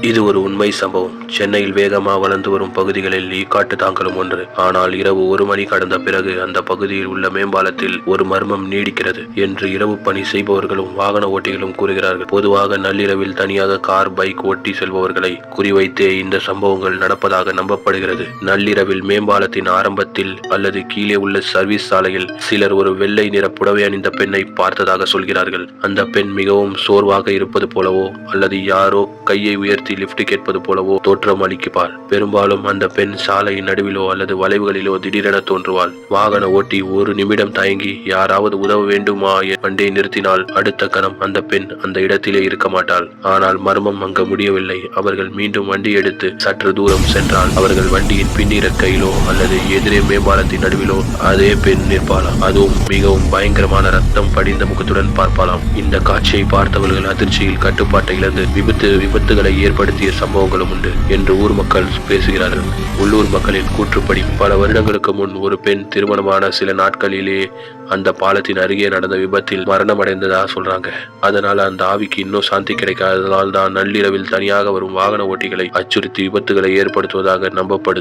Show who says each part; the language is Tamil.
Speaker 1: இது ஒரு உண்மை சம்பவம். சென்னையில் வேகமாக வளர்ந்து வரும் பகுதிகளில் ஈக்காட்டு தாங்கலும் ஒன்று. ஆனால் இரவு 1 மணி கடந்த பிறகு அந்த பகுதியில் உள்ள மேம்பாலத்தில் ஒரு மர்மம் நீடிக்கிறது என்று இரவு பணி செய்பவர்களும் வாகன ஓட்டிகளும் கூறுகிறார்கள். பொதுவாக நள்ளிரவில் தனியாக கார், பைக் ஓட்டி செல்பவர்களை குறிவைத்தே இந்த சம்பவங்கள் நடப்பதாக நம்பப்படுகிறது. நள்ளிரவில் மேம்பாலத்தின் ஆரம்பத்தில் அல்லது கீழே உள்ள சர்வீஸ் சாலையில் சிலர் ஒரு வெள்ளை நிற புடவை அணிந்த பெண்ணை பார்த்ததாக சொல்கிறார்கள். அந்த பெண் மிகவும் சோர்வாக இருப்பது போலவோ அல்லது யாரோ கையை உயர்த்தி லிப்ட் கேட்பது போலவோ தோற்றம் அளிப்பாள். பெரும்பாலும் அந்த பெண் சாலையின் நடுவிலோ அல்லது வளைவுகளிலோ திடீரென தோன்றுவாள். வாகன ஓட்டி ஒரு நிமிடம் தயங்கி யாராவது உதவ வேண்டுமா வண்டியை நிறுத்தினால் அடுத்த கணம் அந்த பெண் அந்த இடத்திலே இருக்க மாட்டாள். ஆனால் மர்மம் அங்கு முடியவில்லை. அவர்கள் மீண்டும் வண்டி எடுத்து சற்று தூரம் சென்றால் அவர்கள் வண்டியின் பின்னிறக்கையிலோ அல்லது எதிரே மேம்பாலத்தின் நடுவிலோ அதே பெண் நிற்பாளாம். அதுவும் மிகவும் பயங்கரமான ரத்தம் படிந்த முகத்துடன் பார்ப்பாளாம். இந்த காட்சியை பார்த்தவர்கள் அதிர்ச்சியில் கட்டுப்பாட்டை இழந்து விபத்துகளை ஏற்படுத்திய சம்பவங்களும் உண்டு என்று ஊர் மக்கள் பேசுகிறார்கள். உள்ளூர் மக்களின் கூற்றுப்படி பல வருடங்களுக்கு முன் ஒரு பெண் திருமணமான சில நாட்களிலேயே அந்த பாலத்தின் அருகே நடந்த விபத்தில் மரணம் அடைந்ததா சொல்றாங்க. அதனால அந்த ஆவிக்கு இன்னும் சாந்தி கிடைக்காததால் தான் நள்ளிரவில் தனியாக வரும் வாகன ஓட்டிகளை அச்சுறுத்தி விபத்துகளை ஏற்படுத்துவதாக நம்பப்படுது.